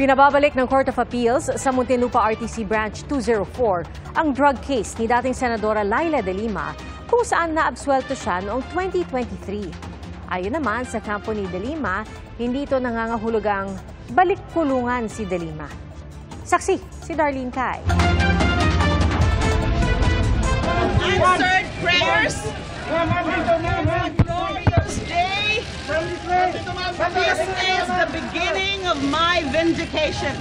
Pinababalik ng Court of Appeals sa Muntinlupa RTC Branch 204 ang drug case ni dating Senadora Leila de Lima kung saan naabsuelto siya noong 2023. Ayon naman sa kampo ni de Lima, hindi ito nangangahulugang balik kulungan si de Lima. Saksi si Darlene Kai. Answered prayers on a glorious day. This is the beginning of my vindication.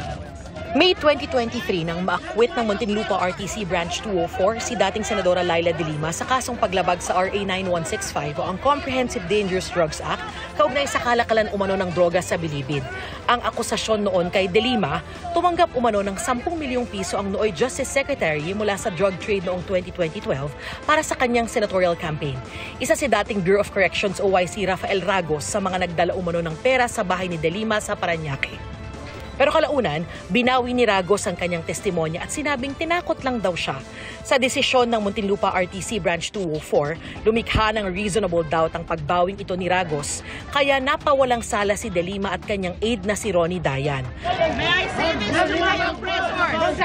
May 2023 nang maakwit ng Muntinlupa RTC Branch 204 si dating Senadora Leila de Lima sa kasong paglabag sa RA 9165 o ang Comprehensive Dangerous Drugs Act kaugnay sa kalakalan umano ng droga sa Bilibid. Ang akusasyon noon kay de Lima, tumanggap umano ng 10 milyong piso ang nooy Justice Secretary mula sa drug trade noong 2012 para sa kanyang senatorial campaign. Isa si dating Bureau of Corrections OIC Rafael Ragos sa mga nagdala umano ng pera sa bahay ni de Lima sa Parañaque. Pero kalaunan, binawi ni Ragos ang kanyang testimonya at sinabing tinakot lang daw siya. Sa desisyon ng Muntinlupa RTC Branch 204, lumikha ng reasonable doubt ang pagbawing ito ni Ragos, kaya napawalang sala si de Lima at kanyang aide na si Ronnie Dayan. May I say this to my oppressors?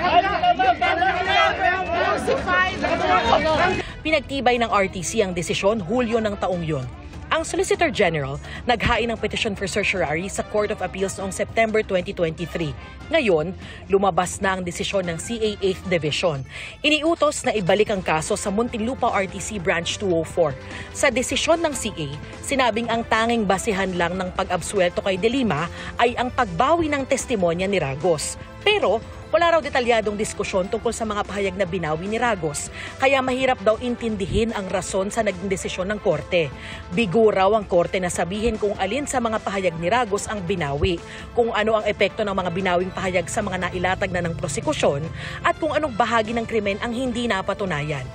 Pinagtibay ng RTC ang desisyon Hulyo ng taong yon. Ang Solicitor General naghain ng petition for certiorari sa Court of Appeals noong September 2023. Ngayon, lumabas na ang desisyon ng CA 8th Division. Iniutos na ibalik ang kaso sa Muntinlupa RTC Branch 204. Sa desisyon ng CA, sinabing ang tanging basihan lang ng pag-absuelto kay de Lima ay ang pagbawi ng testimonya ni Ragos. Pero wala raw detalyadong diskusyon tungkol sa mga pahayag na binawi ni Ragos, kaya mahirap daw intindihin ang rason sa naging desisyon ng korte. Bigo raw ang korte na sabihin kung alin sa mga pahayag ni Ragos ang binawi, kung ano ang epekto ng mga binawing pahayag sa mga nailatag na ng prosekusyon, at kung anong bahagi ng krimen ang hindi napatunayan.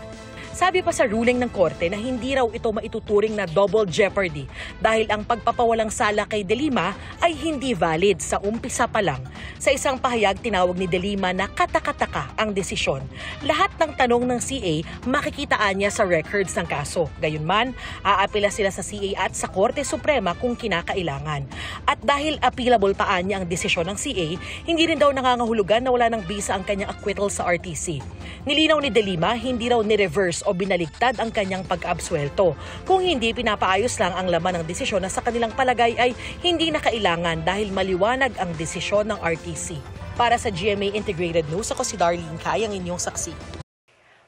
Sabi pa sa ruling ng korte na hindi raw ito maituturing na double jeopardy dahil ang pagpapawalang sala kay de Lima ay hindi valid sa umpisa pa lang. Sa isang pahayag, tinawag ni de Lima na katakataka ang desisyon. Lahat ng tanong ng CA makikitaan niya sa records ng kaso. Gayunman, aapila sila sa CA at sa Korte Suprema kung kinakailangan. At dahil appealable pa niya ang desisyon ng CA, hindi rin daw nangangahulugan na wala ng bisa ang kanyang acquittal sa RTC. Nilinaw ni de Lima, hindi raw ni-reverse o binaligtad ang kanyang pag-absuelto. Kung hindi, pinapaayos lang ang laman ng desisyon na sa kanilang palagay ay hindi na kailangan dahil maliwanag ang desisyon ng RTC. Para sa GMA Integrated News, ako si Darlene Kai, ang inyong saksi.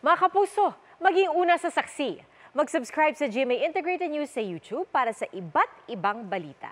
Mga kapuso, maging una sa saksi. Mag-subscribe sa GMA Integrated News sa YouTube para sa iba't ibang balita.